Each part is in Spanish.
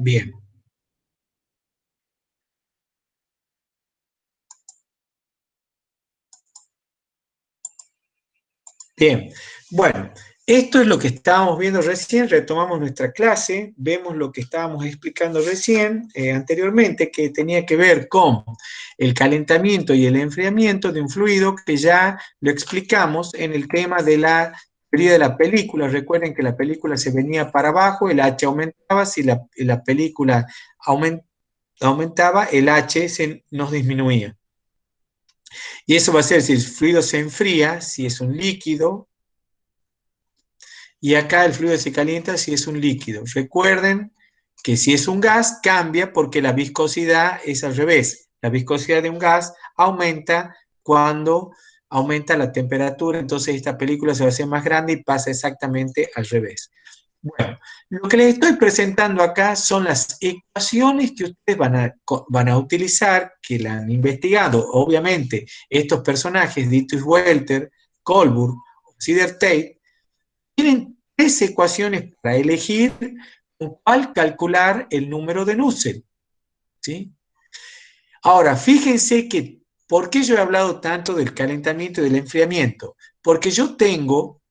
Bien, bien. Bueno, esto es lo que estábamos viendo recién, retomamos nuestra clase, vemos lo que estábamos explicando recién, anteriormente, que tenía que ver con el calentamiento y el enfriamiento de un fluido que ya lo explicamos en el tema de la teoría de la película. Recuerden que la película se venía para abajo, el H aumentaba, si la película aumentaba, el H nos disminuía. Y eso va a ser si el fluido se enfría, si es un líquido, y acá el fluido se calienta si es un líquido. Recuerden que si es un gas, cambia porque la viscosidad es al revés. La viscosidad de un gas aumenta cuando aumenta la temperatura, entonces esta película se va a hacer más grande y pasa exactamente al revés. Bueno, lo que les estoy presentando acá son las ecuaciones que ustedes van a utilizar, que la han investigado. Obviamente, estos personajes, Dietrich Welter, Colburn, Sider-Tate, tienen tres ecuaciones para elegir con cuál calcular el número de Nusselt, ¿sí? Ahora, fíjense que, ¿por qué yo he hablado tanto del calentamiento y del enfriamiento? Porque yo tengo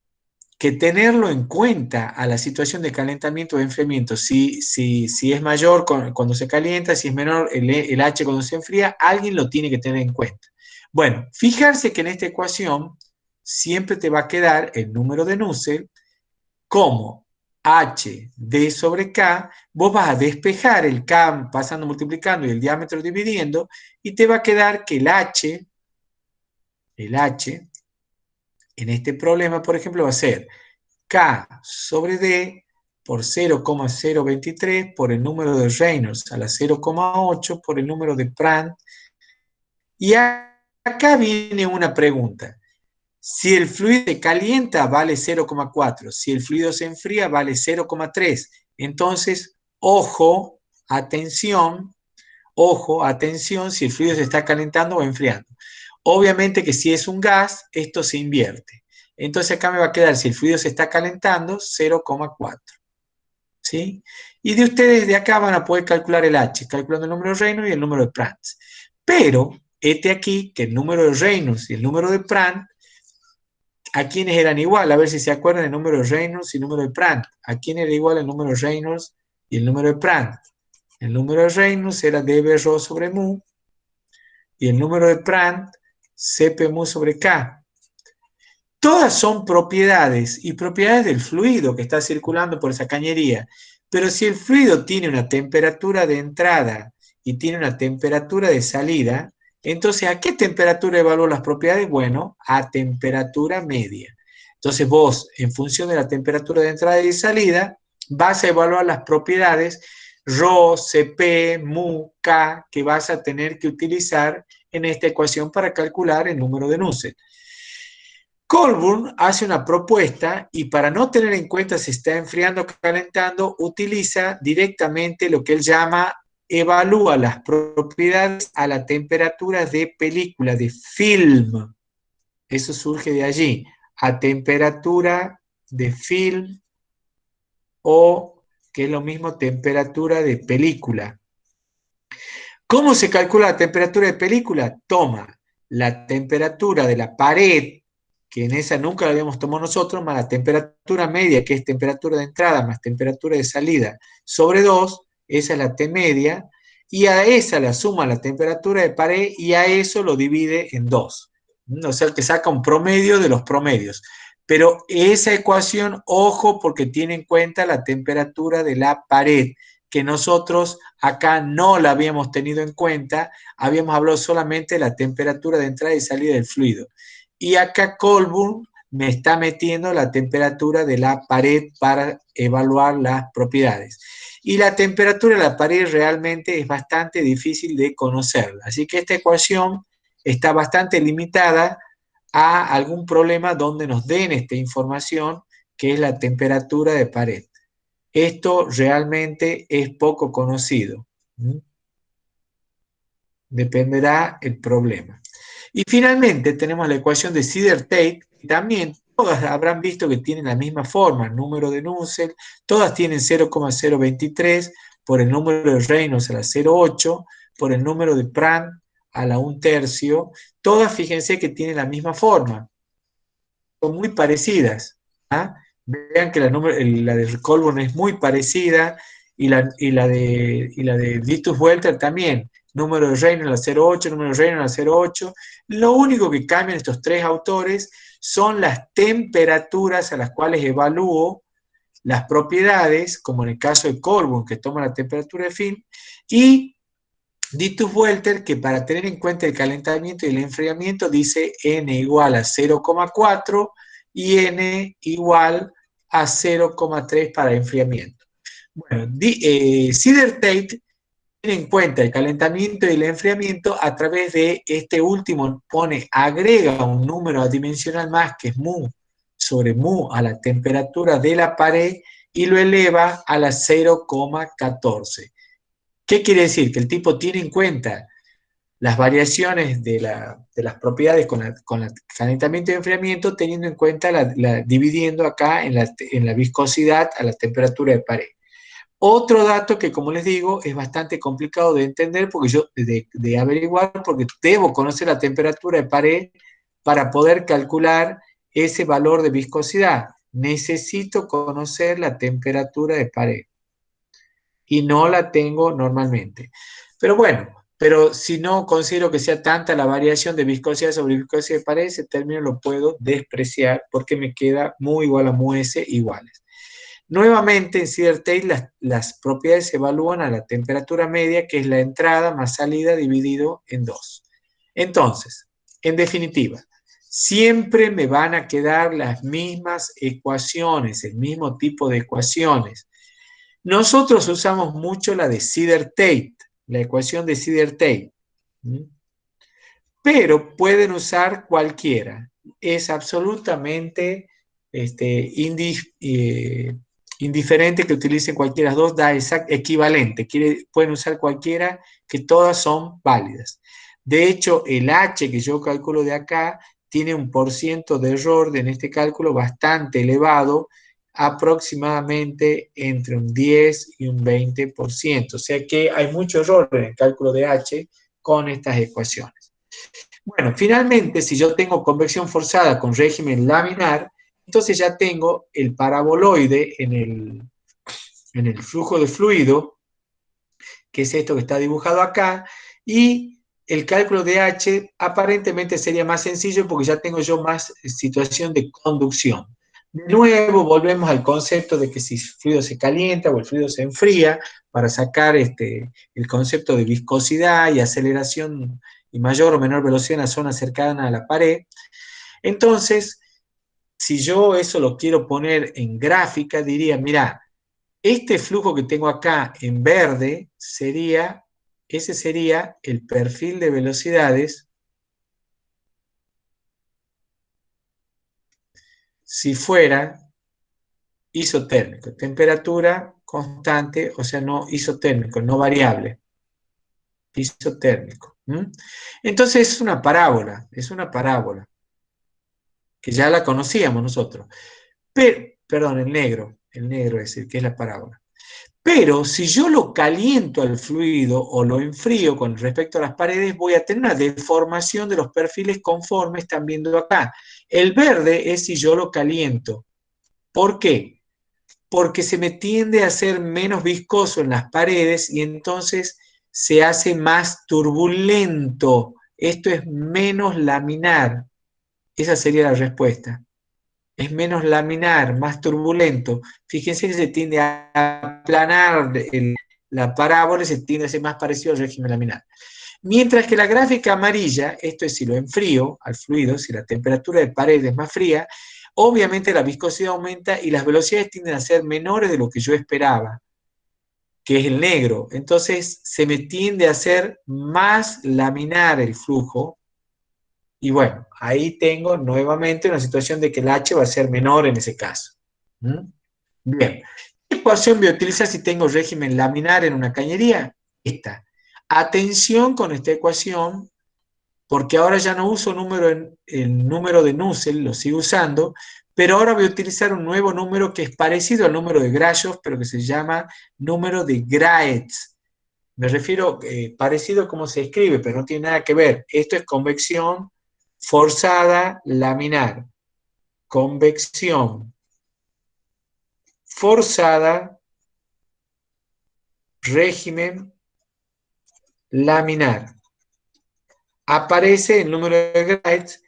que tenerlo en cuenta a la situación de calentamiento o de enfriamiento. Si es mayor cuando se calienta, si es menor el H cuando se enfría, alguien lo tiene que tener en cuenta. Bueno, fijarse que en esta ecuación siempre te va a quedar el número de Nusselt como H D sobre K, vos vas a despejar el K pasando multiplicando y el diámetro dividiendo, y te va a quedar que el H en este problema, por ejemplo, va a ser K sobre D por 0,023 por el número de Reynolds a la 0,8 por el número de Prandtl. Y acá viene una pregunta. Si el fluido se calienta, vale 0,4. Si el fluido se enfría, vale 0,3. Entonces, ojo, atención, si el fluido se está calentando o enfriando. Obviamente que si es un gas, esto se invierte. Entonces acá me va a quedar, si el fluido se está calentando, 0,4. ¿Sí? Y de ustedes de acá van a poder calcular el H, calculando el número de Reynolds y el número de Prandtl. Pero, este aquí, que el número de Reynolds y el número de Prandtl, ¿a quiénes eran igual? A ver si se acuerdan el número de Reynolds y el número de Prandtl. ¿A quién era igual el número de Reynolds y el número de Prandtl? El número de Reynolds era dB rho sobre mu y el número de Prandtl Cp mu sobre K. Todas son propiedades y propiedades del fluido que está circulando por esa cañería. Pero si el fluido tiene una temperatura de entrada y tiene una temperatura de salida, entonces ¿a qué temperatura evalúo las propiedades? Bueno, a temperatura media. Entonces vos, en función de la temperatura de entrada y de salida, vas a evaluar las propiedades ρ, Cp, mu, K, que vas a tener que utilizar en esta ecuación para calcular el número de Nusselt. Colburn hace una propuesta y para no tener en cuenta si está enfriando o calentando, utiliza directamente lo que él llama, evalúa las propiedades a la temperatura de película, de film. Eso surge de allí, a temperatura de film o, que es lo mismo, temperatura de película. ¿Cómo se calcula la temperatura de película? Toma la temperatura de la pared, que en esa nunca la habíamos tomado nosotros, más la temperatura media, que es temperatura de entrada, más temperatura de salida, sobre 2, esa es la T media, y a esa la suma la temperatura de pared y a eso lo divide en 2. O sea, que saca un promedio de los promedios. Pero esa ecuación, ojo, porque tiene en cuenta la temperatura de la pared, que nosotros acá no la habíamos tenido en cuenta, habíamos hablado solamente de la temperatura de entrada y salida del fluido. Y acá Colburn me está metiendo la temperatura de la pared para evaluar las propiedades. Y la temperatura de la pared realmente es bastante difícil de conocerla. Así que esta ecuación está bastante limitada a algún problema donde nos den esta información, que es la temperatura de pared. Esto realmente es poco conocido. Dependerá el problema. Y finalmente tenemos la ecuación de Sider-Tate, que también todas habrán visto que tienen la misma forma, número de Nusselt, todas tienen 0,023, por el número de Reynolds a la 0,8, por el número de Prandtl a la 1/3, todas fíjense que tienen la misma forma, son muy parecidas. ¿Ah? Vean que la de Colburn es muy parecida y la de Vitus-Welter también. Número de Reynolds a la 0,8, número de Reynolds a la 0,8. Lo único que cambian estos tres autores son las temperaturas a las cuales evalúo las propiedades, como en el caso de Colburn, que toma la temperatura de film, y Vitus-Welter, que para tener en cuenta el calentamiento y el enfriamiento dice n igual a 0,4 y n igual a 0,3 para enfriamiento. Bueno, Sider-Tate tiene en cuenta el calentamiento y el enfriamiento a través de este último, agrega un número adimensional más, que es mu sobre mu a la temperatura de la pared, y lo eleva a la 0,14. ¿Qué quiere decir? Que el tipo tiene en cuenta las variaciones de las propiedades con el calentamiento y enfriamiento, teniendo en cuenta, dividiendo acá en la viscosidad a la temperatura de pared. Otro dato que, como les digo, es bastante complicado de entender de averiguar, porque debo conocer la temperatura de pared para poder calcular ese valor de viscosidad. Necesito conocer la temperatura de pared y no la tengo normalmente. Pero bueno, si no considero que sea tanta la variación de viscosidad sobre viscosidad de pared, ese término lo puedo despreciar porque me queda mu igual a mu s iguales. Nuevamente, en Sider-Tate las propiedades se evalúan a la temperatura media, que es la entrada más salida dividido en 2. Entonces, en definitiva, siempre me van a quedar las mismas ecuaciones, el mismo tipo de ecuaciones. Nosotros usamos mucho la de Sider-Tate, la ecuación de Sider-Tate, pero pueden usar cualquiera. Es absolutamente indiferente que utilicen cualquiera de las dos, da equivalente. Pueden usar cualquiera, que todas son válidas. De hecho, el H que yo calculo de acá tiene un % de error en este cálculo bastante elevado, aproximadamente entre un 10 y un 20%. O sea que hay mucho error en el cálculo de H con estas ecuaciones. Bueno, finalmente, si yo tengo convección forzada con régimen laminar, entonces ya tengo el paraboloide en el flujo de fluido, que es esto que está dibujado acá, y el cálculo de H aparentemente sería más sencillo porque ya tengo yo más situación de conducción. De nuevo, volvemos al concepto de que si el fluido se calienta o el fluido se enfría, para sacar el concepto de viscosidad y aceleración y mayor o menor velocidad en la zona cercana a la pared. Entonces, si yo eso lo quiero poner en gráfica, diría, mira, este flujo que tengo acá en verde ese sería el perfil de velocidades si fuera isotérmico, temperatura constante, o sea, no isotérmico, no variable, isotérmico. Entonces es una parábola, que ya la conocíamos nosotros. Perdón, el negro es decir, que es la parábola. Pero si yo lo caliento al fluido o lo enfrío con respecto a las paredes, voy a tener una deformación de los perfiles conforme están viendo acá. El verde es si yo lo caliento. ¿Por qué? Porque se me tiende a hacer menos viscoso en las paredes y entonces se hace más turbulento. Esto es menos laminar. Esa sería la respuesta. Es menos laminar, más turbulento. Fíjense que se tiende a aplanar la parábola, se tiende a ser más parecido al régimen laminar. Mientras que la gráfica amarilla, esto es si lo enfrío al fluido, si la temperatura de pared es más fría, obviamente la viscosidad aumenta y las velocidades tienden a ser menores de lo que yo esperaba, que es el negro. Entonces se me tiende a hacer más laminar el flujo. Y bueno, ahí tengo nuevamente una situación de que el H va a ser menor en ese caso. Bien, ¿qué ecuación voy a utilizar si tengo régimen laminar en una cañería? Esta. Atención con esta ecuación, porque ahora ya no uso el número de Nusselt, lo sigo usando, Pero ahora voy a utilizar un nuevo número que es parecido al número de Grashof, pero que se llama número de Graetz. Me refiero, parecido como se escribe, pero no tiene nada que ver. Esto es convección forzada laminar. Convección forzada, régimen laminar. Aparece el número de Graetz,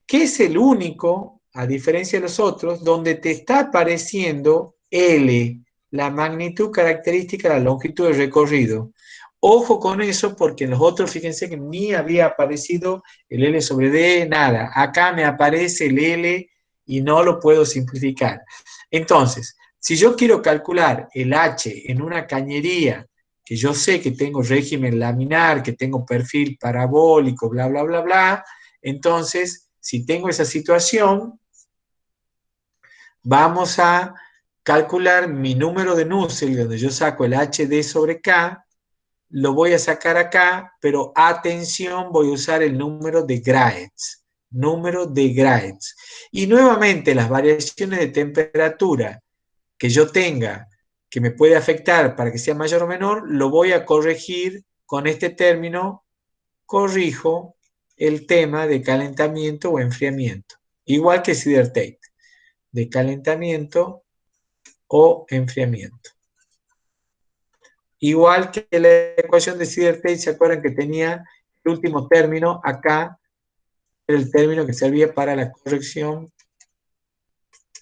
que es el único, a diferencia de los otros, donde te está apareciendo L, la magnitud característica de la longitud del recorrido. Ojo con eso, porque en los otros, fíjense que ni había aparecido el L sobre D, nada. Acá me aparece el L y no lo puedo simplificar. Entonces, si yo quiero calcular el H en una cañería, que yo sé que tengo régimen laminar, que tengo perfil parabólico, bla, bla, bla, bla, entonces, si tengo esa situación, vamos a calcular mi número de Nusselt, donde yo saco el HD sobre K, lo voy a sacar acá, pero atención, voy a usar el número de Graetz. Número de Graetz. Y nuevamente, las variaciones de temperatura que yo tenga, que me puede afectar para que sea mayor o menor, lo voy a corregir con este término, corrijo el tema de calentamiento o enfriamiento. Igual que Sider-Tate, de calentamiento o enfriamiento. Igual que la ecuación de Sider-Tate, ¿se acuerdan que tenía el último término? Acá, el término que servía para la corrección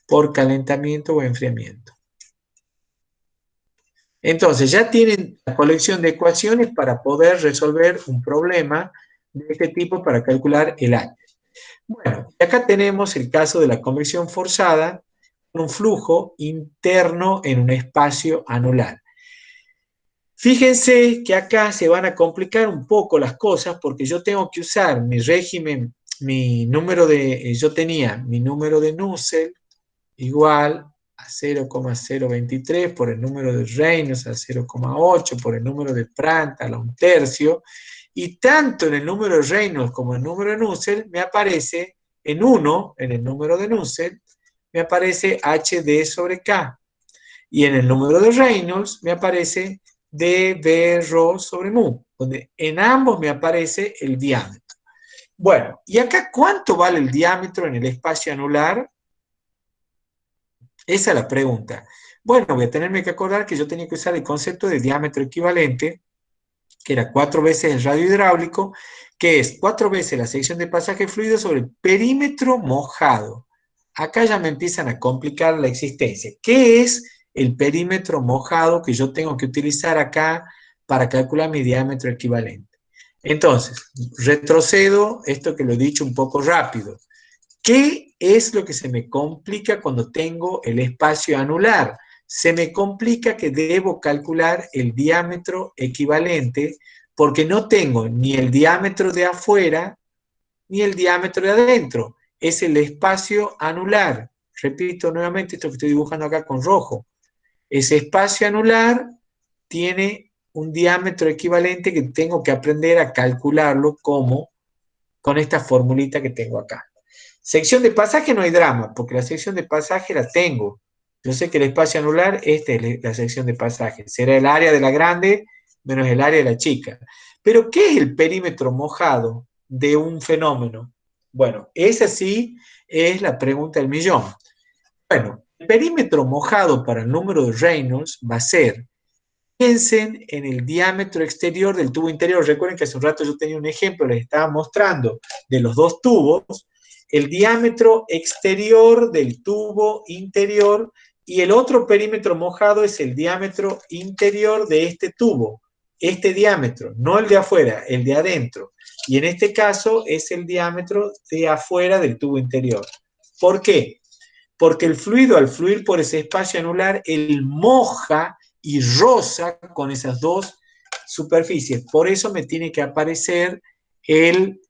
por calentamiento o enfriamiento. Entonces, ya tienen la colección de ecuaciones para poder resolver un problema de este tipo para calcular el H. Bueno, y acá tenemos el caso de la convección forzada, un flujo interno en un espacio anular. Fíjense que acá se van a complicar un poco las cosas porque yo tengo que usar mi régimen, mi número de, yo tenía mi número de Nusselt igual a 0,023 por el número de Reynolds a 0,8 por el número de Prandtl a un tercio, y tanto en el número de Reynolds como en el número de Nusselt me aparece en 1, en el número de Nusselt, me aparece HD sobre K, y en el número de Reynolds me aparece dB rho sobre mu, donde en ambos me aparece el diámetro. Bueno, ¿y acá cuánto vale el diámetro en el espacio anular? Esa es la pregunta. Bueno, voy a tenerme que acordar que yo tenía que usar el concepto de diámetro equivalente, que era 4 veces el radio hidráulico, que es 4 veces la sección de pasaje fluido sobre el perímetro mojado. Acá ya me empiezan a complicar la existencia. ¿Qué es el perímetro mojado que yo tengo que utilizar acá para calcular mi diámetro equivalente? Entonces, retrocedo esto que lo he dicho un poco rápido. ¿Qué es lo que se me complica cuando tengo el espacio anular? Se me complica que debo calcular el diámetro equivalente porque no tengo ni el diámetro de afuera ni el diámetro de adentro. Es el espacio anular. Repito nuevamente esto que estoy dibujando acá con rojo. Ese espacio anular tiene un diámetro equivalente que tengo que aprender a calcularlo como con esta formulita que tengo acá. Sección de pasaje no hay drama, porque la sección de pasaje la tengo. Yo sé que el espacio anular, esta es la sección de pasaje. Será el área de la grande menos el área de la chica. Pero, ¿qué es el perímetro mojado de un fenómeno? Bueno, esa sí es la pregunta del millón. Bueno, el perímetro mojado para el número de Reynolds va a ser, piensen en el diámetro exterior del tubo interior. Recuerden que hace un rato yo tenía un ejemplo, les estaba mostrando de los dos tubos, el diámetro exterior del tubo interior, y el otro perímetro mojado es el diámetro interior de este tubo. Este diámetro, no el de afuera, el de adentro. Y en este caso es el diámetro de afuera del tubo interior. ¿Por qué? Porque el fluido, al fluir por ese espacio anular, él moja y roza con esas dos superficies. Por eso me tiene que aparecer en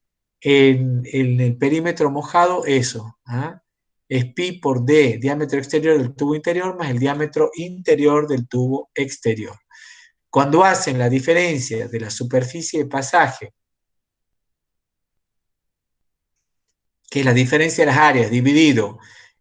el perímetro mojado eso. ¿Ah? Es pi por d, diámetro exterior del tubo interior, más el diámetro interior del tubo exterior. Cuando hacen la diferencia de la superficie de pasaje, que es la diferencia de las áreas, dividido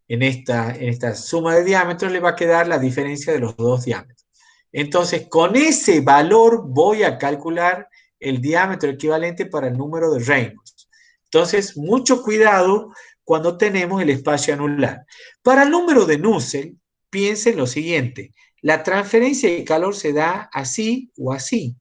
en esta suma de diámetros le va a quedar la diferencia de los dos diámetros. Entonces, con ese valor voy a calcular el diámetro equivalente para el número de Reynolds. Entonces, mucho cuidado cuando tenemos el espacio anular. Para el número de Nusselt, piensen lo siguiente, la transferencia de calor se da así o así.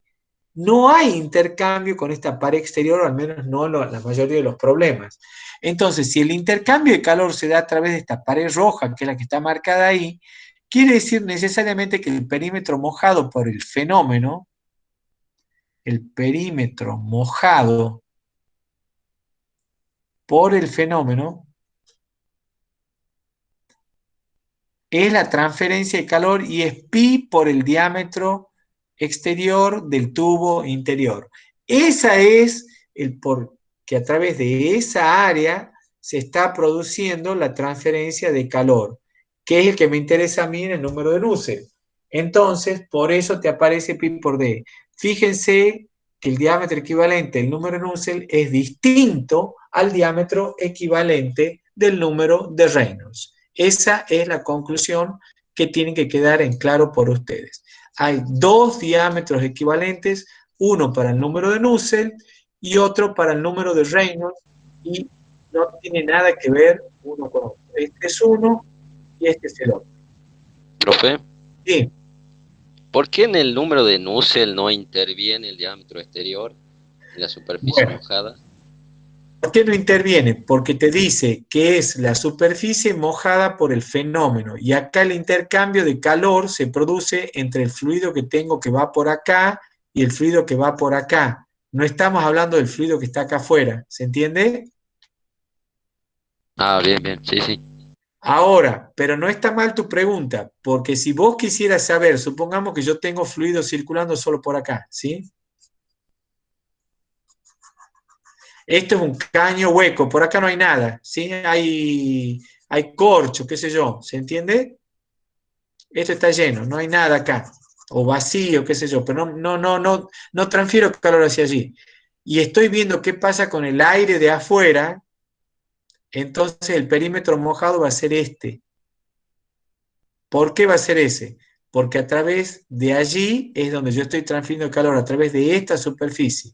No hay intercambio con esta pared exterior, o al menos no en la mayoría de los problemas. Entonces, si el intercambio de calor se da a través de esta pared roja, que es la que está marcada ahí, quiere decir necesariamente que el perímetro mojado por el perímetro mojado por el fenómeno, es la transferencia de calor y es pi por el diámetro exterior del tubo interior. Esa es el por que a través de esa área se está produciendo la transferencia de calor, que es el que me interesa a mí en el número de Nusselt. Entonces, por eso te aparece pi por d. Fíjense que el diámetro equivalente del número de Nusselt es distinto al diámetro equivalente del número de Reynolds. Esa es la conclusión que tienen que quedar en claro por ustedes. Hay dos diámetros equivalentes, uno para el número de Nusselt y otro para el número de Reynolds, y no tiene nada que ver uno con otro. Este es uno y este es el otro. Profe, Sí. ¿por qué en el número de Nusselt no interviene el diámetro exterior en la superficie Bueno, mojada? ¿por qué no interviene? Porque te dice que es la superficie mojada por el fenómeno y acá el intercambio de calor se produce entre el fluido que tengo que va por acá y el fluido que va por acá. No estamos hablando del fluido que está acá afuera, ¿se entiende? Ah, bien, bien, sí, sí. Ahora, pero no está mal tu pregunta, porque si vos quisieras saber, supongamos que yo tengo fluido circulando solo por acá, ¿sí? Esto es un caño hueco, por acá no hay nada, ¿sí? Hay corcho, qué sé yo, ¿se entiende? Esto está lleno, no hay nada acá, o vacío, qué sé yo, pero no transfiero calor hacia allí. Y estoy viendo qué pasa con el aire de afuera, entonces el perímetro mojado va a ser este. ¿Por qué va a ser ese? Porque a través de allí es donde yo estoy transfiriendo calor, a través de esta superficie.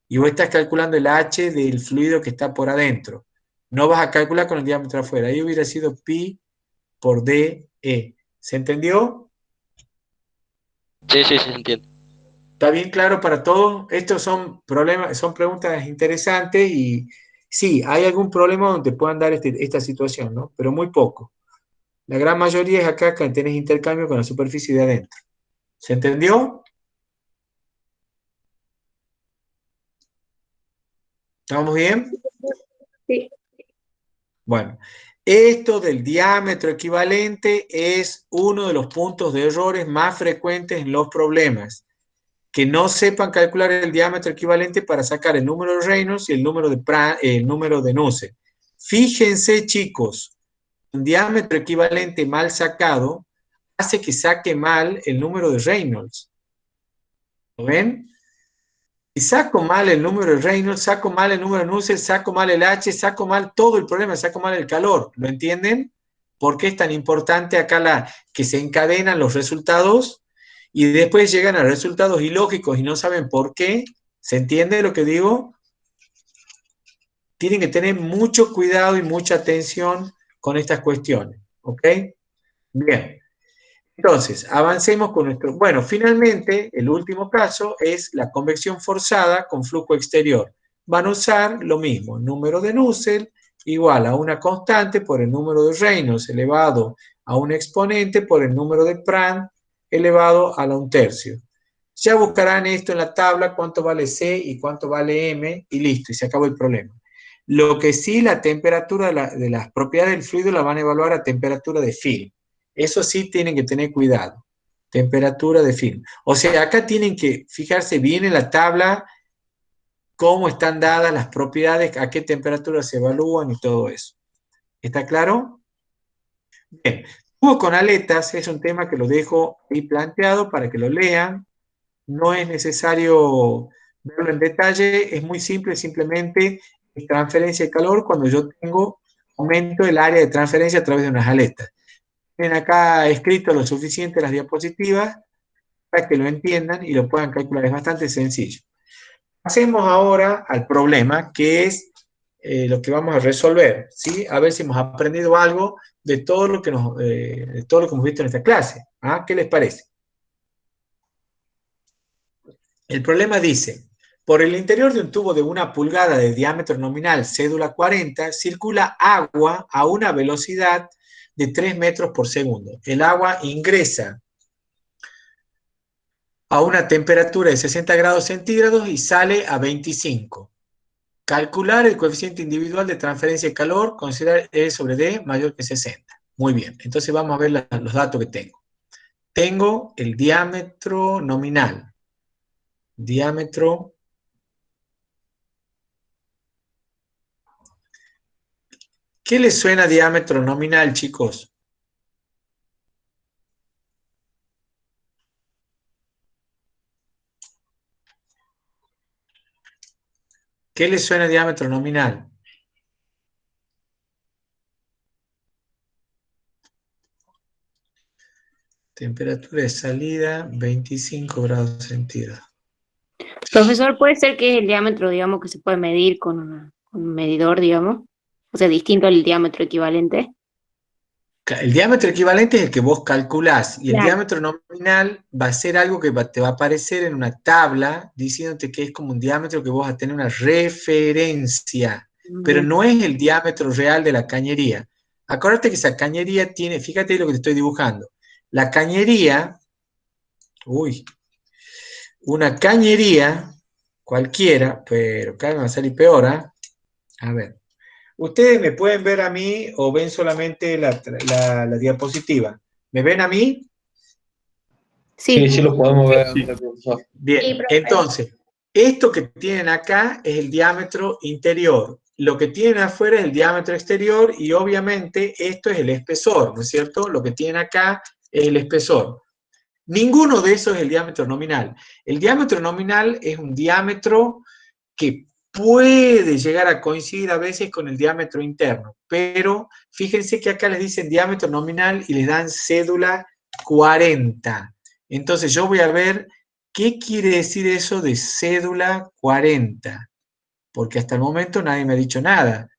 Y vos estás calculando el H del fluido que está por adentro. No vas a calcular con el diámetro afuera. Ahí hubiera sido pi por DE. ¿Se entendió? Sí, sí, sí, entiendo. ¿Está bien claro para todos? Estos son problemas, son preguntas interesantes y sí, hay algún problema donde puedan dar esta situación, ¿no? Pero muy poco. La gran mayoría es acá que tenés intercambio con la superficie de adentro. ¿Se entendió? ¿Estamos bien? Sí. Bueno, esto del diámetro equivalente es uno de los puntos de errores más frecuentes en los problemas. Que no sepan calcular el diámetro equivalente para sacar el número de Reynolds y el número de Nusselt. Fíjense, chicos, un diámetro equivalente mal sacado hace que saque mal el número de Reynolds. ¿Lo ven? Si saco mal el número de Reynolds, saco mal el número de Nusselt, saco mal el H, saco mal todo el problema, saco mal el calor. ¿Lo entienden? ¿Por qué es tan importante acá que se encadenan los resultados y después llegan a resultados ilógicos y no saben por qué? ¿Se entiende lo que digo? Tienen que tener mucho cuidado y mucha atención con estas cuestiones. ¿Ok? Bien. Entonces, avancemos con nuestro... Bueno, finalmente, el último caso es la convección forzada con flujo exterior. Van a usar lo mismo, el número de Nusselt igual a una constante por el número de Reynolds elevado a un exponente por el número de Prandtl elevado a la 1/3. Ya buscarán esto en la tabla, cuánto vale C y cuánto vale M, y listo, y se acabó el problema. Lo que sí, la temperatura de las propiedades del fluido la van a evaluar a temperatura de film. Eso sí tienen que tener cuidado. Temperatura de film. O sea, acá tienen que fijarse bien en la tabla cómo están dadas las propiedades, a qué temperatura se evalúan y todo eso. ¿Está claro? Bien. Tubo con aletas es un tema que lo dejo ahí planteado para que lo lean. No es necesario verlo en detalle, es muy simple, simplemente transferencia de calor cuando yo tengo aumento del área de transferencia a través de unas aletas. Tienen acá escrito lo suficiente en las diapositivas para que lo entiendan y lo puedan calcular. Es bastante sencillo. Pasemos ahora al problema, que es lo que vamos a resolver, ¿sí? A ver si hemos aprendido algo de todo lo que, de todo lo que hemos visto en esta clase. ¿Ah? ¿Qué les parece? El problema dice, por el interior de un tubo de 1 pulgada de diámetro nominal, cédula 40, circula agua a una velocidad de 3 metros por segundo. El agua ingresa a una temperatura de 60 grados centígrados y sale a 25. Calcular el coeficiente individual de transferencia de calor, considerar E sobre D mayor que 60. Muy bien, entonces vamos a ver los datos que tengo. Tengo el diámetro nominal. Diámetro. ¿Qué les suena diámetro nominal, chicos? ¿Qué les suena diámetro nominal? Temperatura de salida, 25 grados centígrados. Profesor, ¿puede ser que es el diámetro, digamos, que se puede medir con un medidor, digamos? O sea, distinto al diámetro equivalente. El diámetro equivalente es el que vos calculás y el Claro. diámetro nominal va a ser algo que te va a aparecer en una tabla diciéndote que es como un diámetro que vos vas a tener una referencia, pero Bien. no es el diámetro real de la cañería. Acuérdate que esa cañería tiene, fíjate lo que te estoy dibujando. La cañería, una cañería cualquiera, pero cada vez me va a salir peor, ¿eh? A ver. ¿Ustedes me pueden ver a mí o ven solamente la diapositiva? ¿Me ven a mí? Sí. Sí, lo podemos ver, Sí. profesor. Bien, Sí, profe. entonces, esto que tienen acá es el diámetro interior. Lo que tienen afuera es el diámetro exterior y obviamente esto es el espesor, ¿no es cierto? Lo que tienen acá es el espesor. Ninguno de esos es el diámetro nominal. El diámetro nominal es un diámetro que puede llegar a coincidir a veces con el diámetro interno, pero fíjense que acá les dicen diámetro nominal y les dan cédula 40. Entonces yo voy a ver qué quiere decir eso de cédula 40, porque hasta el momento nadie me ha dicho nada.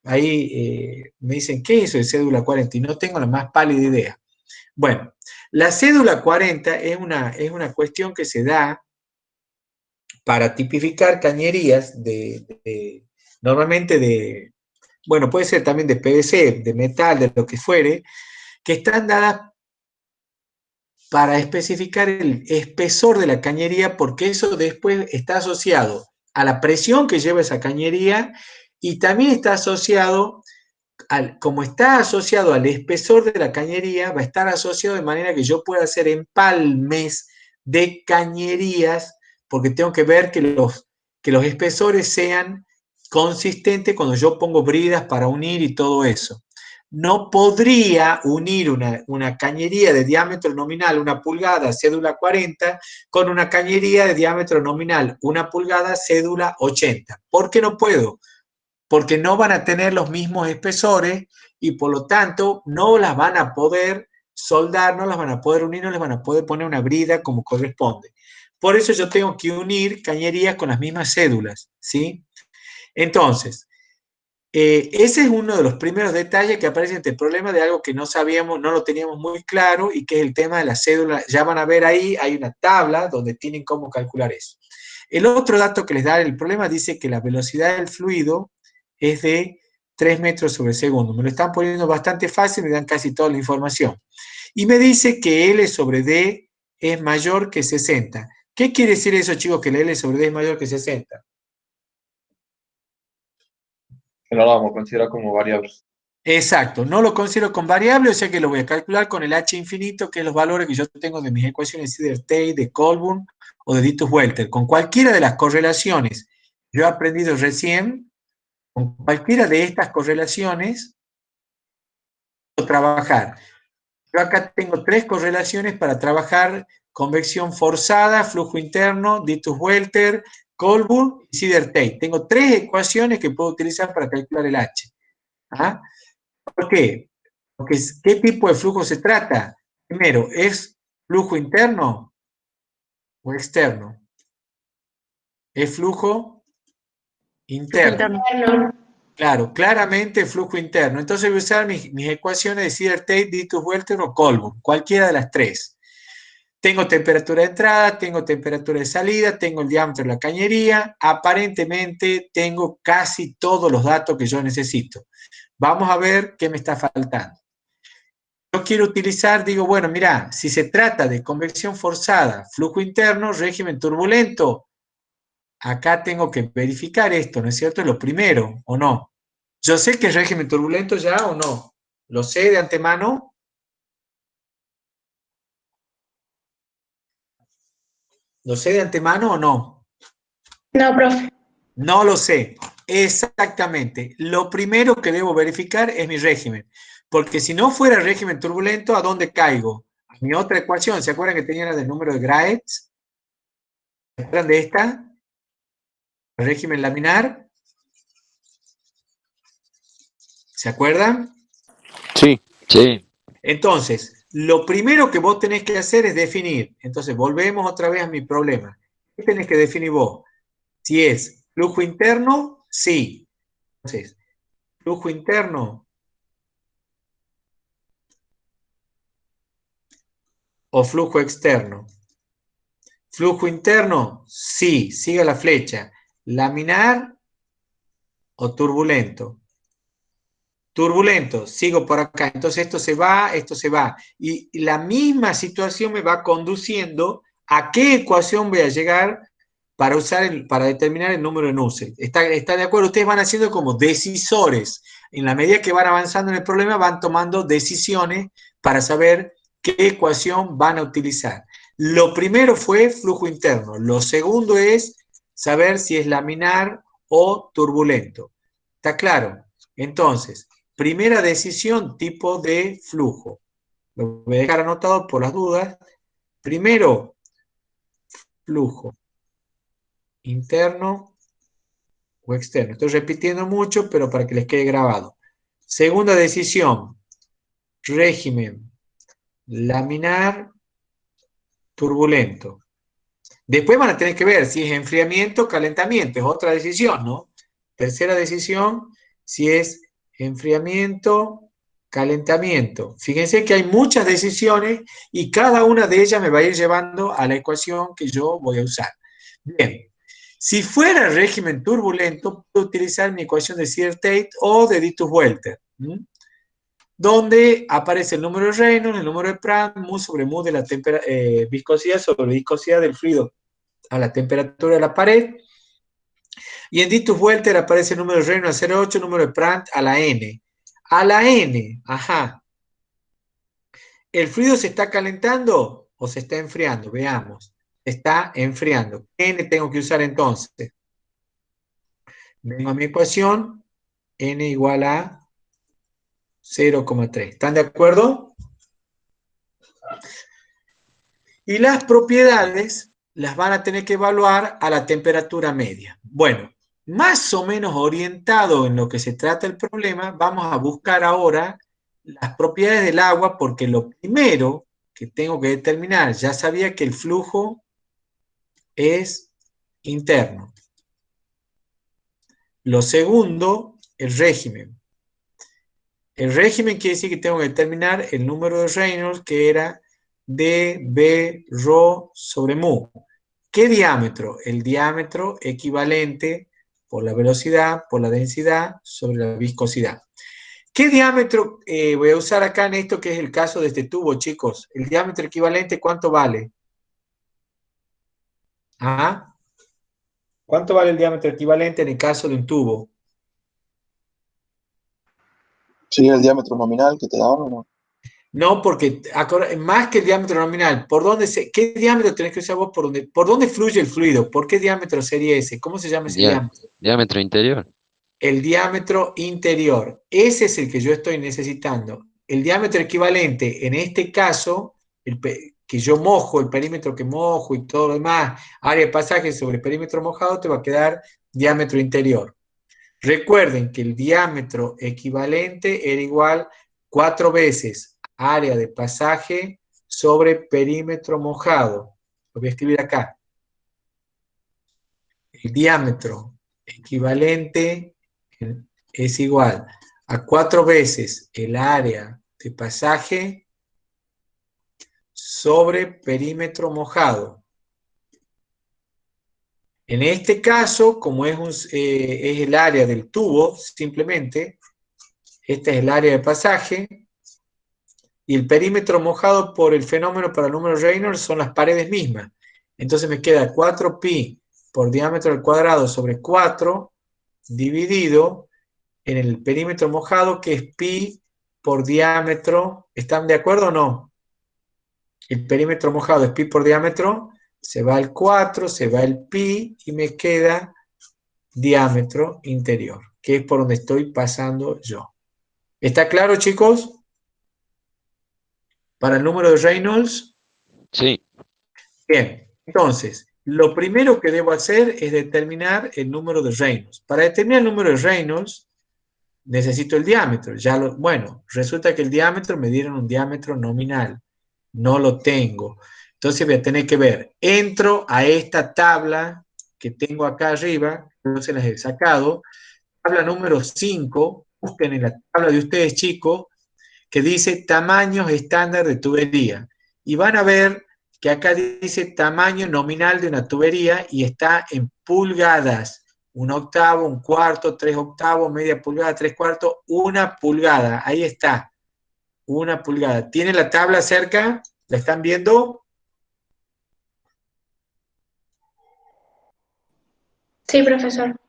Ahí me dicen, ¿qué es eso de cédula 40? Y no tengo la más pálida idea. Bueno, la cédula 40 es una cuestión que se da para tipificar cañerías normalmente bueno, puede ser también de PVC, de metal, de lo que fuere, que están dadas para especificar el espesor de la cañería, porque eso después está asociado a la presión que lleva esa cañería y también está asociado, como está asociado al espesor de la cañería, va a estar asociado de manera que yo pueda hacer empalmes de cañerías, porque tengo que ver que los espesores sean consistentes cuando yo pongo bridas para unir y todo eso. No podría unir una cañería de diámetro nominal 1 pulgada, cédula 40, con una cañería de diámetro nominal 1 pulgada, cédula 80. ¿Por qué no puedo? Porque no van a tener los mismos espesores y por lo tanto no las van a poder soldar, no las van a poder unir, no les van a poder poner una brida como corresponde. Por eso yo tengo que unir cañerías con las mismas cédulas, ¿sí? Entonces, ese es uno de los primeros detalles que aparece en este problema de algo que no sabíamos, no lo teníamos muy claro y que es el tema de la cédula. Ya van a ver ahí, hay una tabla donde tienen cómo calcular eso. El otro dato que les da el problema dice que la velocidad del fluido es de 3 metros sobre segundo. Me lo están poniendo bastante fácil, me dan casi toda la información. Y me dice que L sobre D es mayor que 60. ¿Qué quiere decir eso, chicos, que la L sobre D es mayor que 60? Que no lo vamos a considerar como variables. Exacto, no lo considero con variable, o sea que lo voy a calcular con el h infinito, que es los valores que yo tengo de mis ecuaciones de Tate, de Colburn o de Ditus-Welter. Con cualquiera de las correlaciones yo he aprendido recién, con cualquiera de estas correlaciones, puedo trabajar. Yo acá tengo 3 correlaciones para trabajar convección forzada, flujo interno, Ditus-Welter, Colburn y Sider-Tate. Tengo 3 ecuaciones que puedo utilizar para calcular el H. ¿Ah? ¿Por qué? Porque ¿qué tipo de flujo se trata? Primero, ¿es flujo interno o externo? Es flujo Flujo interno. interno. Claro, claramente flujo interno. Entonces voy a usar mis ecuaciones de Sider-Tate, Dittus-Welter o Colburn, cualquiera de las tres. Tengo temperatura de entrada, tengo temperatura de salida, tengo el diámetro de la cañería. Aparentemente tengo casi todos los datos que yo necesito. Vamos a ver qué me está faltando. Yo quiero utilizar, digo, bueno, mira, si se trata de convección forzada, flujo interno, régimen turbulento, acá tengo que verificar esto, ¿no es cierto? Es lo primero, ¿o no? Yo sé que es régimen turbulento ya o no. ¿Lo sé de antemano? ¿Lo sé de antemano o no? No, profe. No lo sé. Exactamente. Lo primero que debo verificar es mi régimen. Porque si no fuera régimen turbulento, ¿a dónde caigo? A mi otra ecuación. ¿Se acuerdan que tenía la del número de Graetz? ¿Se acuerdan de esta? El régimen laminar. ¿Se acuerdan? Sí. Sí. Entonces, lo primero que vos tenés que hacer es definir. Entonces, volvemos otra vez a mi problema. ¿Qué tenés que definir vos? Si es flujo interno, sí. Entonces, flujo interno o flujo externo. Flujo interno, sí, siga la flecha. Laminar o turbulento. Turbulento, sigo por acá. Entonces esto se va, esto se va. Y la misma situación me va conduciendo a qué ecuación voy a llegar para para determinar el número de Nusselt. ¿Está de acuerdo? Ustedes van haciendo como decisores. En la medida que van avanzando en el problema, van tomando decisiones para saber qué ecuación van a utilizar. Lo primero fue flujo interno. Lo segundo es saber si es laminar o turbulento. ¿Está claro? Entonces, primera decisión, tipo de flujo. Lo voy a dejar anotado por las dudas. Primero, flujo interno o externo. Estoy repitiendo mucho, pero para que les quede grabado. Segunda decisión, régimen laminar turbulento. Después van a tener que ver si es enfriamiento o calentamiento, es otra decisión, ¿no? Tercera decisión, si es enfriamiento, calentamiento. Fíjense que hay muchas decisiones y cada una de ellas me va a ir llevando a la ecuación que yo voy a usar. Bien, si fuera régimen turbulento, puedo utilizar mi ecuación de Sider-Tate o de Dittus-Welter, donde aparece el número de Reynolds, el número de Prandtl, mu sobre mu de la viscosidad sobre viscosidad del fluido a la temperatura de la pared. Y en Dittus-Welter aparece el número de Reynolds a 0,8, el número de Prandtl a la n. A la n, ajá. ¿El fluido se está calentando o se está enfriando? Veamos. Está enfriando. ¿Qué n tengo que usar entonces? Vengo a mi ecuación, n igual a 0,3. ¿Están de acuerdo? Y las propiedades las van a tener que evaluar a la temperatura media. Bueno, más o menos orientado en lo que se trata el problema, vamos a buscar ahora las propiedades del agua, porque lo primero que tengo que determinar, ya sabía que el flujo es interno. Lo segundo, el régimen. El régimen quiere decir que tengo que determinar el número de Reynolds, que era dB rho sobre mu. ¿Qué diámetro? El diámetro equivalente por la velocidad, por la densidad, sobre la viscosidad. ¿Qué diámetro voy a usar acá en esto, que es el caso de este tubo, chicos? El diámetro equivalente, ¿cuánto vale? ¿Ah? ¿Cuánto vale el diámetro equivalente en el caso de un tubo? Sí, el diámetro nominal que te daban, ¿o no? No, porque más que el diámetro nominal, ¿qué diámetro tenés que usar vos por dónde fluye el fluido? ¿Por qué diámetro sería ese? ¿Cómo se llama ese diámetro? Diámetro interior. El diámetro interior. Ese es el que yo estoy necesitando. El diámetro equivalente, en este caso, que yo mojo, el perímetro que mojo y todo lo demás, área de pasaje sobre perímetro mojado, te va a quedar diámetro interior. Recuerden que el diámetro equivalente era igual 4 veces área de pasaje sobre perímetro mojado. Lo voy a escribir acá. El diámetro equivalente es igual a 4 veces el área de pasaje sobre perímetro mojado. En este caso, como es el área del tubo, simplemente, esta es el área de pasaje, y el perímetro mojado por el fenómeno para el número Reynolds son las paredes mismas. Entonces me queda 4pi por diámetro al cuadrado sobre 4 dividido en el perímetro mojado, que es pi por diámetro. ¿Están de acuerdo o no? El perímetro mojado es pi por diámetro, se va el 4, se va el pi y me queda diámetro interior, que es por donde estoy pasando yo. ¿Está claro, chicos? Para el número de Reynolds. Sí. Bien, entonces, lo primero que debo hacer es determinar el número de Reynolds. Para determinar el número de Reynolds, necesito el diámetro. Bueno, resulta que el diámetro me dieron un diámetro nominal. No lo tengo. Entonces voy a tener que ver. Entro a esta tabla que tengo acá arriba, no se las he sacado. Tabla número 5. Busquen en la tabla de ustedes, chicos, que dice tamaños estándar de tubería. Y van a ver que acá dice tamaño nominal de una tubería y está en pulgadas. 1/8, 1/4, 3/8, media pulgada, 3/4, 1 pulgada. Ahí está. 1 pulgada. ¿Tiene la tabla cerca? ¿La están viendo? Sí, profesor.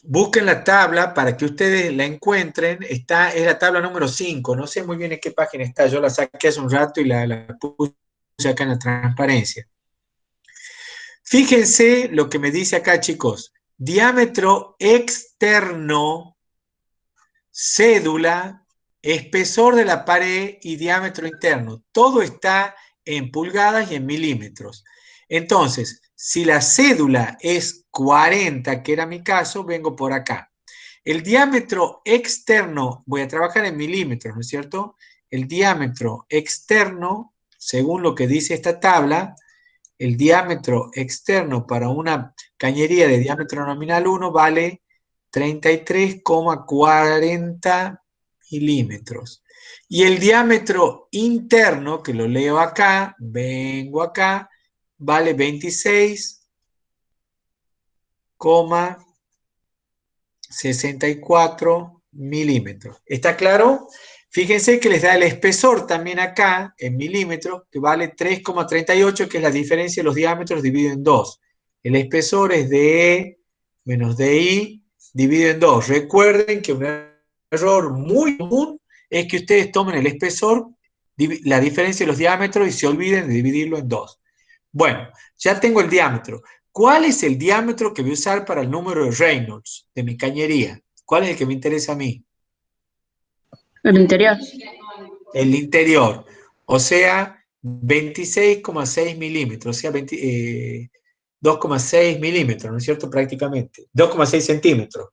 Busquen la tabla para que ustedes la encuentren. Es la tabla número 5. No sé muy bien en qué página está. Yo la saqué hace un rato y la puse acá en la transparencia. Fíjense lo que me dice acá, chicos. Diámetro externo, cédula, espesor de la pared y diámetro interno. Todo está en pulgadas y en milímetros. Entonces, si la cédula es 40, que era mi caso, vengo por acá. El diámetro externo, voy a trabajar en milímetros, ¿no es cierto? El diámetro externo, según lo que dice esta tabla, el diámetro externo para una cañería de diámetro nominal 1 vale 33,40 milímetros. Y el diámetro interno, que lo leo acá, vengo acá, vale 26,64 milímetros. ¿Está claro? Fíjense que les da el espesor también acá, en milímetros, que vale 3,38, que es la diferencia de los diámetros dividido en 2. El espesor es DE menos DI dividido en 2. Recuerden que un error muy común es que ustedes tomen el espesor, la diferencia de los diámetros, y se olviden de dividirlo en 2. Bueno, ya tengo el diámetro. ¿Cuál es el diámetro que voy a usar para el número de Reynolds de mi cañería? ¿Cuál es el que me interesa a mí? El interior. El interior, o sea, 26,6 milímetros, o sea, 2,6 milímetros, ¿no es cierto? Prácticamente, 2,6 centímetros,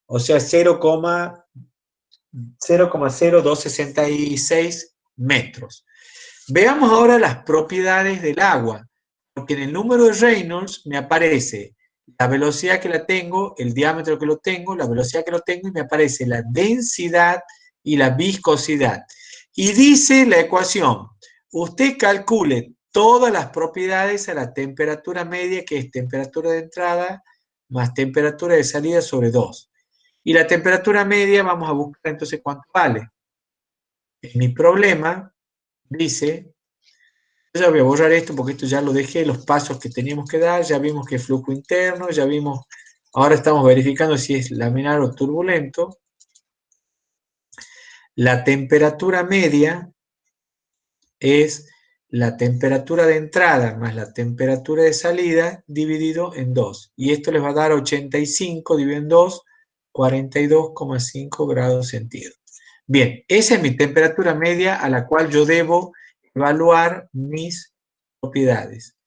o sea, 0,0266 metros. Veamos ahora las propiedades del agua, porque en el número de Reynolds me aparece la velocidad que la tengo, el diámetro que lo tengo, la velocidad que lo tengo, y me aparece la densidad y la viscosidad. Y dice la ecuación, usted calcule todas las propiedades a la temperatura media, que es temperatura de entrada más temperatura de salida sobre 2. Y la temperatura media vamos a buscar entonces cuánto vale. En mi problema dice, yo ya voy a borrar esto porque esto ya lo dejé, los pasos que teníamos que dar, ya vimos que es flujo interno, ya vimos, ahora estamos verificando si es laminar o turbulento. La temperatura media es la temperatura de entrada más la temperatura de salida dividido en 2. Y esto les va a dar 85 dividido en 2, 42,5 grados centígrados. Bien, esa es mi temperatura media a la cual yo debo evaluar mis propiedades.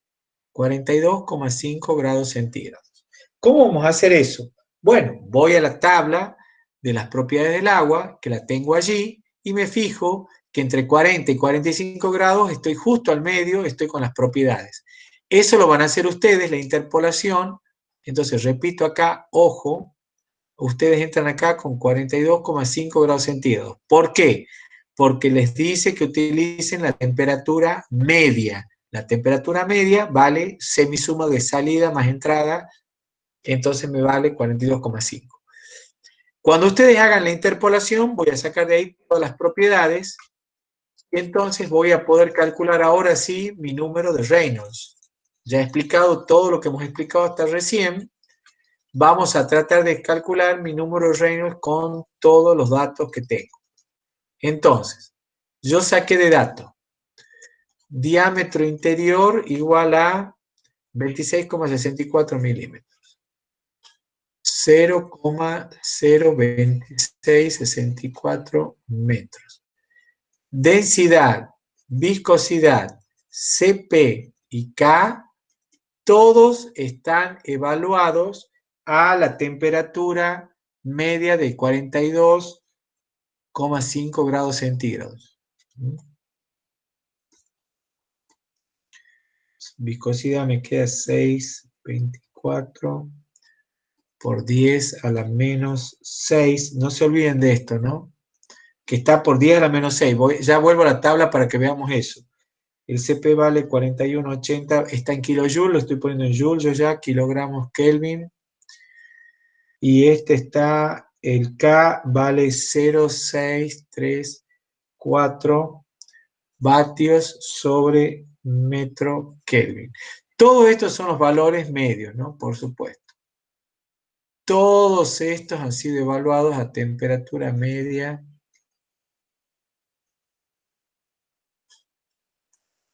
42,5 grados centígrados. ¿Cómo vamos a hacer eso? Bueno, voy a la tabla de las propiedades del agua, que la tengo allí, y me fijo que entre 40 y 45 grados estoy justo al medio, estoy con las propiedades. Eso lo van a hacer ustedes, la interpolación. Entonces, repito acá, ojo, ustedes entran acá con 42,5 grados centígrados. ¿Por qué? Porque les dice que utilicen la temperatura media. La temperatura media vale semisuma de salida más entrada, entonces me vale 42,5. Cuando ustedes hagan la interpolación, voy a sacar de ahí todas las propiedades y entonces voy a poder calcular ahora sí mi número de Reynolds. Ya he explicado todo lo que hemos explicado hasta recién. Vamos a tratar de calcular mi número de Reynolds con todos los datos que tengo. Entonces, yo saqué de dato diámetro interior igual a 26,64 milímetros. 0,02664 metros. Densidad, viscosidad, CP y K, todos están evaluados a la temperatura media de 42,5 grados centígrados. Viscosidad me queda 6,24 por 10 a la menos 6. No se olviden de esto, ¿no? Que está por 10 a la menos 6. Ya vuelvo a la tabla para que veamos eso. El CP vale 41,80, está en kilojoules, lo estoy poniendo en joules yo ya, kilogramos Kelvin. Y este está, el K vale 0,634 vatios sobre metro Kelvin. Todos estos son los valores medios, ¿no? Por supuesto. Todos estos han sido evaluados a temperatura media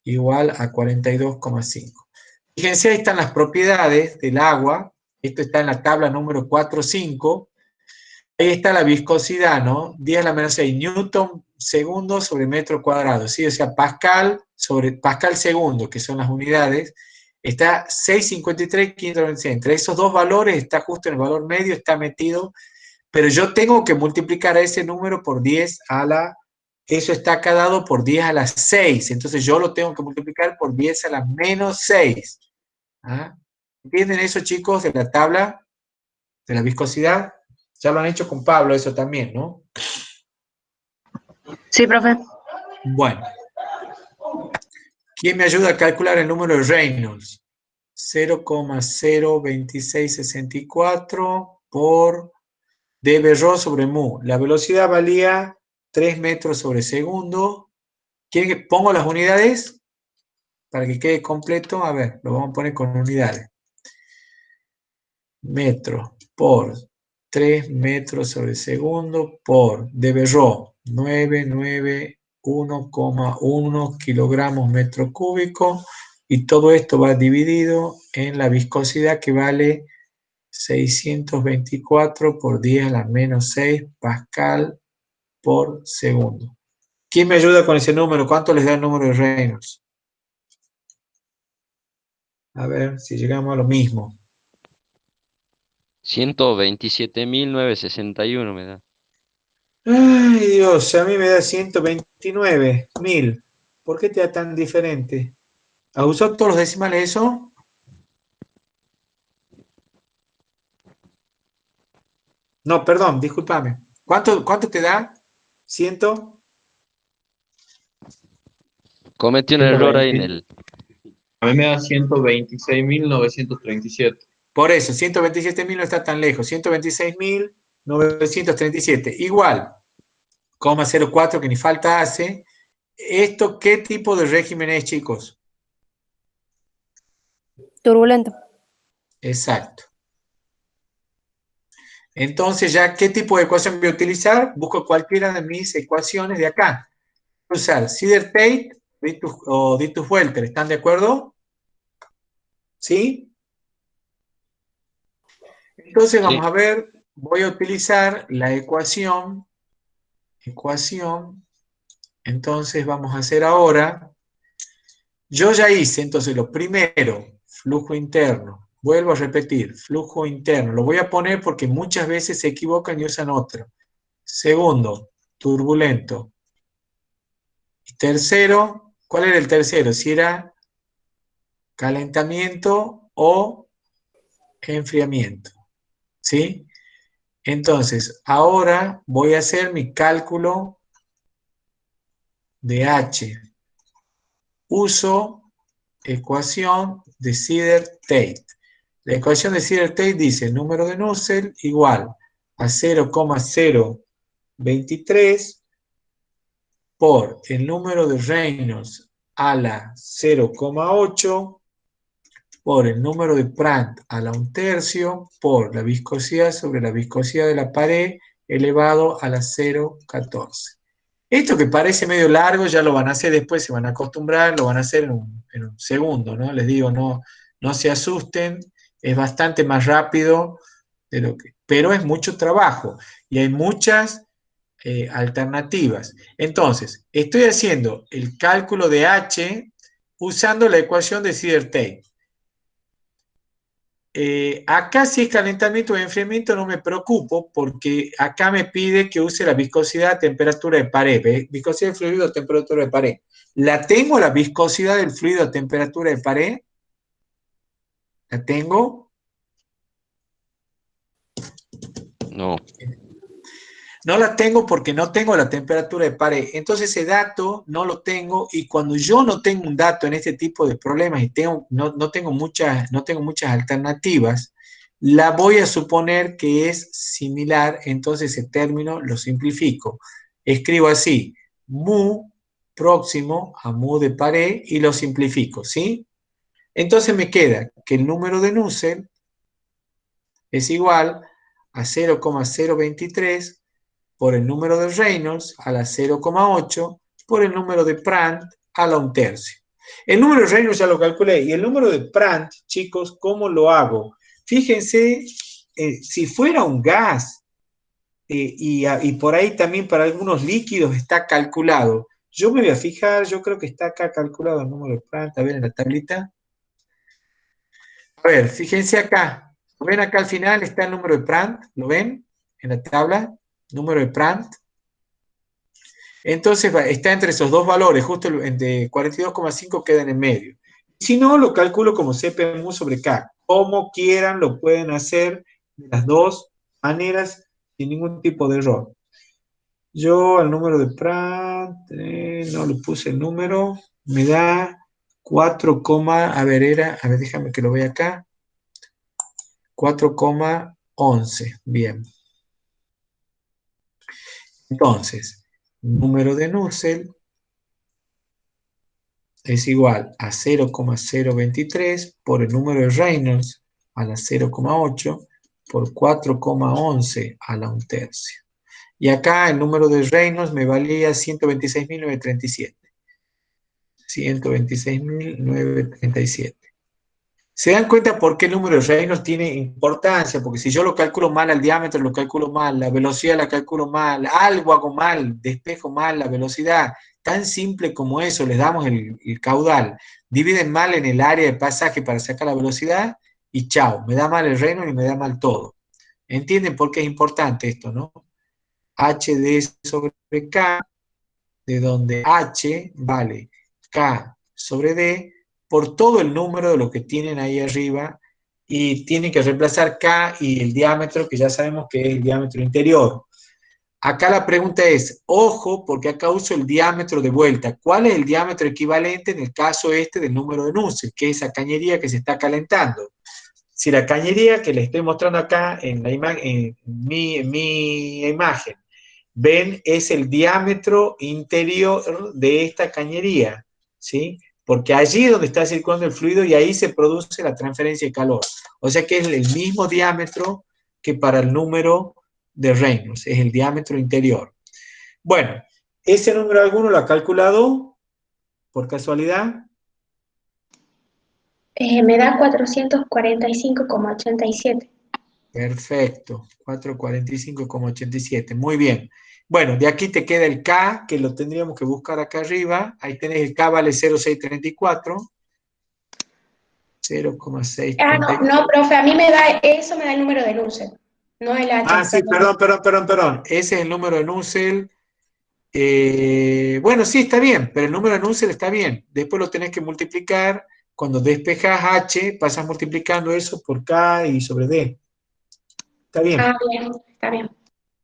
igual a 42,5. Fíjense, ahí están las propiedades del agua. Esto está en la tabla número 4.5. Ahí está la viscosidad, ¿no? 10 a la menos 6 newton segundo sobre metro cuadrado, ¿sí? O sea, pascal sobre pascal segundo, que son las unidades, está 6,53, 526. Entre esos dos valores está justo en el valor medio, está metido, pero yo tengo que multiplicar a ese número por 10 a la, eso está acá dado por 10 a la 6, entonces yo lo tengo que multiplicar por 10 a la menos 6. ¿Ah? ¿Entienden eso, chicos, de la tabla de la viscosidad? Ya lo han hecho con Pablo eso también, ¿no? Sí, profe. Bueno. ¿Quién me ayuda a calcular el número de Reynolds? 0,02664 por dB sobre mu. La velocidad valía 3 metros sobre segundo. ¿Quieren que pongo las unidades? Para que quede completo. A ver, lo vamos a poner con unidades. Metro por 3 metros sobre segundo por dB 991,1 kilogramos metro cúbico, y todo esto va dividido en la viscosidad que vale 624 por 10 a la menos 6 pascal por segundo. ¿Quién me ayuda con ese número? ¿Cuánto les da el número de Reynolds? A ver si llegamos a lo mismo. 127.961 me da. Ay, Dios, a mí me da 129.000. ¿Por qué te da tan diferente? ¿Has usado todos los decimales eso? No, perdón, discúlpame. ¿Cuánto te da? ¿100? Cometí un error ahí en 120. el... A mí me da 126.937. Por eso, 127.000 no está tan lejos. 126.937. Igual, 0,04 que ni falta hace. ¿Esto qué tipo de régimen es, chicos? Turbulento. Exacto. Entonces, ya, ¿qué tipo de ecuación voy a utilizar? Busco cualquiera de mis ecuaciones de acá. Voy a usar Sider-Tate o Ditus-Welter. ¿Están de acuerdo? ¿Sí? Entonces, vamos a ver, voy a utilizar la ecuación, entonces vamos a hacer ahora, yo ya hice, entonces lo primero, flujo interno, Vuelvo a repetir, flujo interno. Lo voy a poner porque muchas veces se equivocan y usan otro. Segundo, turbulento. Y tercero, ¿cuál era el tercero? Si era calentamiento o enfriamiento. ¿Sí? Entonces, ahora voy a hacer mi cálculo de H. Uso ecuación de Sider-Tate. La ecuación de Sider-Tate dice el número de Nusselt igual a 0,023 por el número de Reynolds a la 0,8 por el número de Prandtl a la 1/3 por la viscosidad sobre la viscosidad de la pared elevado a la 0,14. Esto que parece medio largo ya lo van a hacer después, se van a acostumbrar, lo van a hacer en un segundo, ¿no? Les digo, no se asusten, es bastante más rápido de lo que, pero es mucho trabajo y hay muchas alternativas. Entonces, estoy haciendo el cálculo de H usando la ecuación de Sider-Tate. Acá si es calentamiento o enfriamiento no me preocupo porque acá me pide que use la viscosidad, temperatura de pared. ¿Ve? Viscosidad del fluido, temperatura de pared. ¿La tengo la viscosidad del fluido, temperatura de pared? ¿La tengo? No. No la tengo porque no tengo la temperatura de pared. Entonces ese dato no lo tengo y cuando yo no tengo un dato en este tipo de problemas y no tengo muchas alternativas, la voy a suponer que es similar, entonces ese término lo simplifico. Escribo así, mu próximo a mu de pared y lo simplifico, ¿sí? Entonces me queda que el número de Nusselt es igual a 0,023 por el número de Reynolds a la 0,8 por el número de Prandtl a la 1/3. El número de Reynolds ya lo calculé y el número de Prandtl, chicos, ¿cómo lo hago? Fíjense, si fuera un gas y por ahí también para algunos líquidos está calculado, yo me voy a fijar, yo creo que está acá calculado el número de Prandtl, a ver en la tablita. A ver, fíjense acá, ¿lo ven acá al final? Está el número de Prandtl, ¿lo ven en la tabla? Número de Prandtl. Entonces está entre esos dos valores, justo el de 42,5 queda en el medio. Si no, lo calculo como CP mu sobre K. Como quieran, lo pueden hacer de las dos maneras sin ningún tipo de error. Yo al número de Prandtl, no le puse el número, me da 4, a ver, a ver, déjame que lo vea acá. 4,11, bien. Entonces, número de Nusselt es igual a 0,023 por el número de Reynolds a la 0,8 por 4,11 a la 1/3. Y acá el número de Reynolds me valía 126.937. 126.937. ¿Se dan cuenta por qué el número de Reynolds tiene importancia? Porque si yo lo calculo mal, al diámetro lo calculo mal, la velocidad la calculo mal, algo hago mal, despejo mal la velocidad. Tan simple como eso, les damos el caudal. Dividen mal en el área de pasaje para sacar la velocidad y chao, me da mal el Reynolds y me da mal todo. ¿Entienden por qué es importante esto, no? HD sobre K, de donde H vale K sobre D, por todo el número de lo que tienen ahí arriba y tienen que reemplazar K y el diámetro, que ya sabemos que es el diámetro interior. Acá la pregunta es, ojo, porque acá uso el diámetro de vuelta. ¿Cuál es el diámetro equivalente en el caso este del número de Nusselt, que es esa cañería que se está calentando? Si la cañería que les estoy mostrando acá en mi imagen, ven, es el diámetro interior de esta cañería, ¿sí? Porque allí es donde está circulando el fluido y ahí se produce la transferencia de calor. O sea que es el mismo diámetro que para el número de Reynolds, es el diámetro interior. Bueno, ¿ese número alguno lo ha calculado por casualidad? Me da 445,87. Perfecto, 445,87, muy bien. Bueno, de aquí te queda el K, que lo tendríamos que buscar acá arriba. Ahí tenés el K vale 0,634. 0,634. No, profe, a mí me da el número de Nusselt, no el H. Ah, sí, perdón. Ese es el número de Nusselt. Bueno, sí, está bien, pero el número de Nusselt está bien. Después lo tenés que multiplicar. Cuando despejas H, pasas multiplicando eso por K y sobre D. Está bien. Ah, bien, está bien.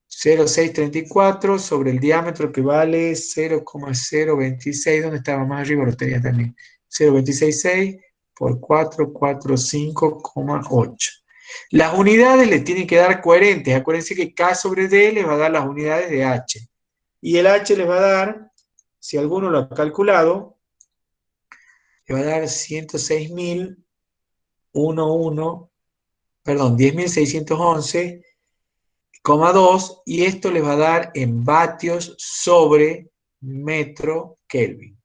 0,634 sobre el diámetro que vale 0,026. ¿Dónde estaba? Más arriba lo tenía también. 0,266 por 445,8. Las unidades le tienen que dar coherentes. Acuérdense que K sobre D les va a dar las unidades de H. Y el H les va a dar, si alguno lo ha calculado, le va a dar 10.611,2 y esto les va a dar en vatios sobre metro Kelvin.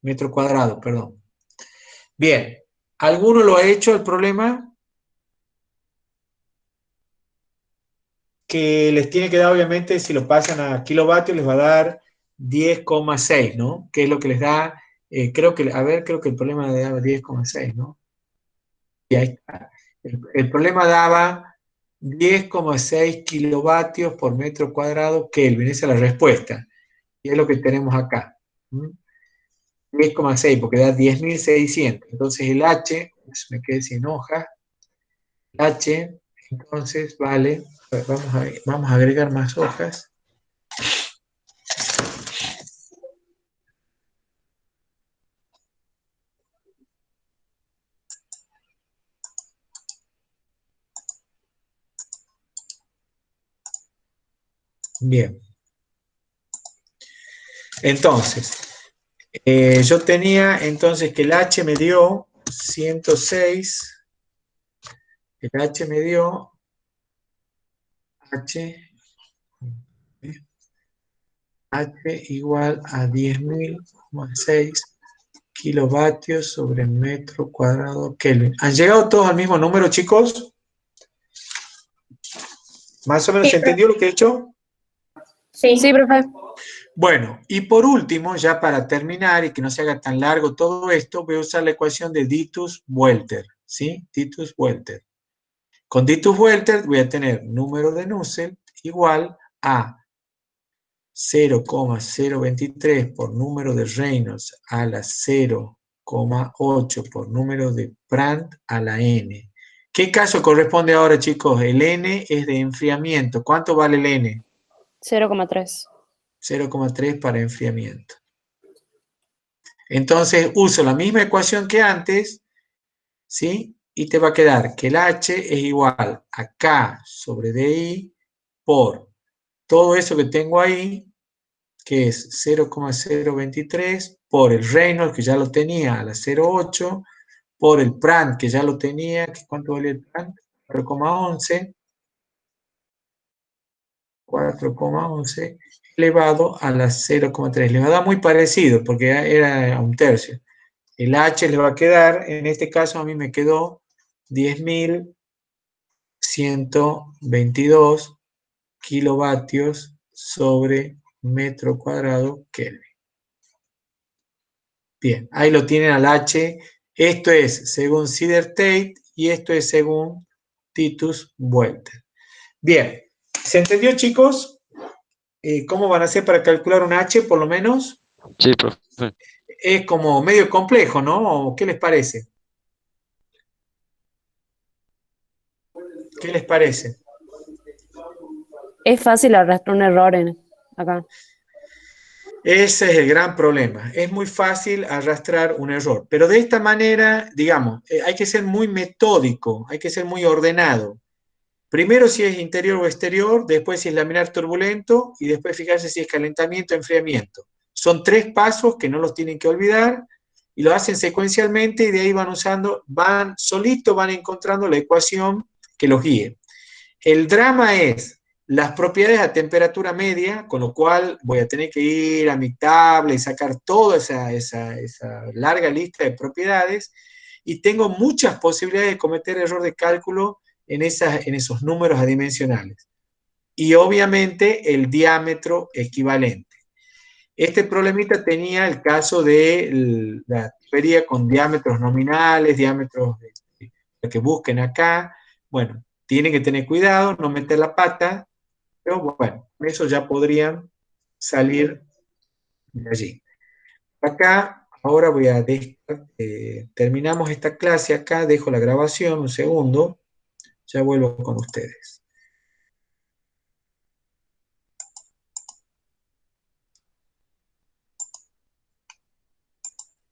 Metro cuadrado, perdón. Bien, ¿alguno lo ha hecho el problema? Que les tiene que dar, obviamente, si lo pasan a kilovatios, les va a dar 10,6, ¿no? Que es lo que les da, creo que el problema le daba 10,6, ¿no? Y ahí está. El problema daba 10,6 kilovatios por metro cuadrado Kelvin, esa es la respuesta. Y es lo que tenemos acá. 10,6, porque da 10.600. Entonces el H, me quedé sin hoja, H, entonces vale, vamos a agregar más hojas. Bien. Entonces, yo tenía entonces que el H me dio 106, el H me dio H igual a 10.000,6 kilovatios sobre metro cuadrado Kelvin. ¿Han llegado todos al mismo número, chicos? ¿Más o menos se entendió lo que he hecho? Sí, Sí, profe. Bueno, y por último, ya para terminar y que no se haga tan largo todo esto, voy a usar la ecuación de Ditus-Welter, ¿sí? Ditus-Welter. Con Ditus-Welter voy a tener número de Nusselt igual a 0,023 por número de Reynolds a la 0,8 por número de Prandtl a la n. ¿Qué caso corresponde ahora, chicos? El n es de enfriamiento. ¿Cuánto vale el n? 0,3. 0,3 para enfriamiento. Entonces uso la misma ecuación que antes, ¿sí? Y te va a quedar que el H es igual a K sobre DI por todo eso que tengo ahí, que es 0,023 por el Reynolds, que ya lo tenía a la 0,8, por el Prandtl, que ya lo tenía, ¿cuánto vale el Prandtl? 4,11, 4,11 elevado a la 0,3. Le va a dar muy parecido, porque era un tercio. El H le va a quedar, en este caso a mí me quedó 10.122 kilovatios sobre metro cuadrado Kelvin. Bien, ahí lo tienen al H. Esto es según Sider-Tate y esto es según Ditus-Welter. Bien, ¿se entendió, chicos? ¿Cómo van a hacer para calcular un H, por lo menos? Sí, profe. Es como medio complejo, ¿no? ¿Qué les parece? ¿Qué les parece? Es fácil arrastrar un error acá. Ese es el gran problema. Es muy fácil arrastrar un error. Pero de esta manera, digamos, hay que ser muy metódico, hay que ser muy ordenado. Primero si es interior o exterior, después si es laminar turbulento y después fijarse si es calentamiento o enfriamiento. Son 3 pasos que no los tienen que olvidar y lo hacen secuencialmente y de ahí solitos van encontrando la ecuación que los guíe. El drama es las propiedades a temperatura media, con lo cual voy a tener que ir a mi tabla y sacar toda esa larga lista de propiedades y tengo muchas posibilidades de cometer error de cálculo en esos números adimensionales. Y obviamente el diámetro equivalente. Este problemita tenía el caso de vería con diámetros nominales, diámetros que busquen acá. Bueno, tienen que tener cuidado, no meter la pata, pero bueno, eso ya podrían salir de allí. Acá, ahora voy a terminamos esta clase acá, dejo la grabación un segundo, ya vuelvo con ustedes.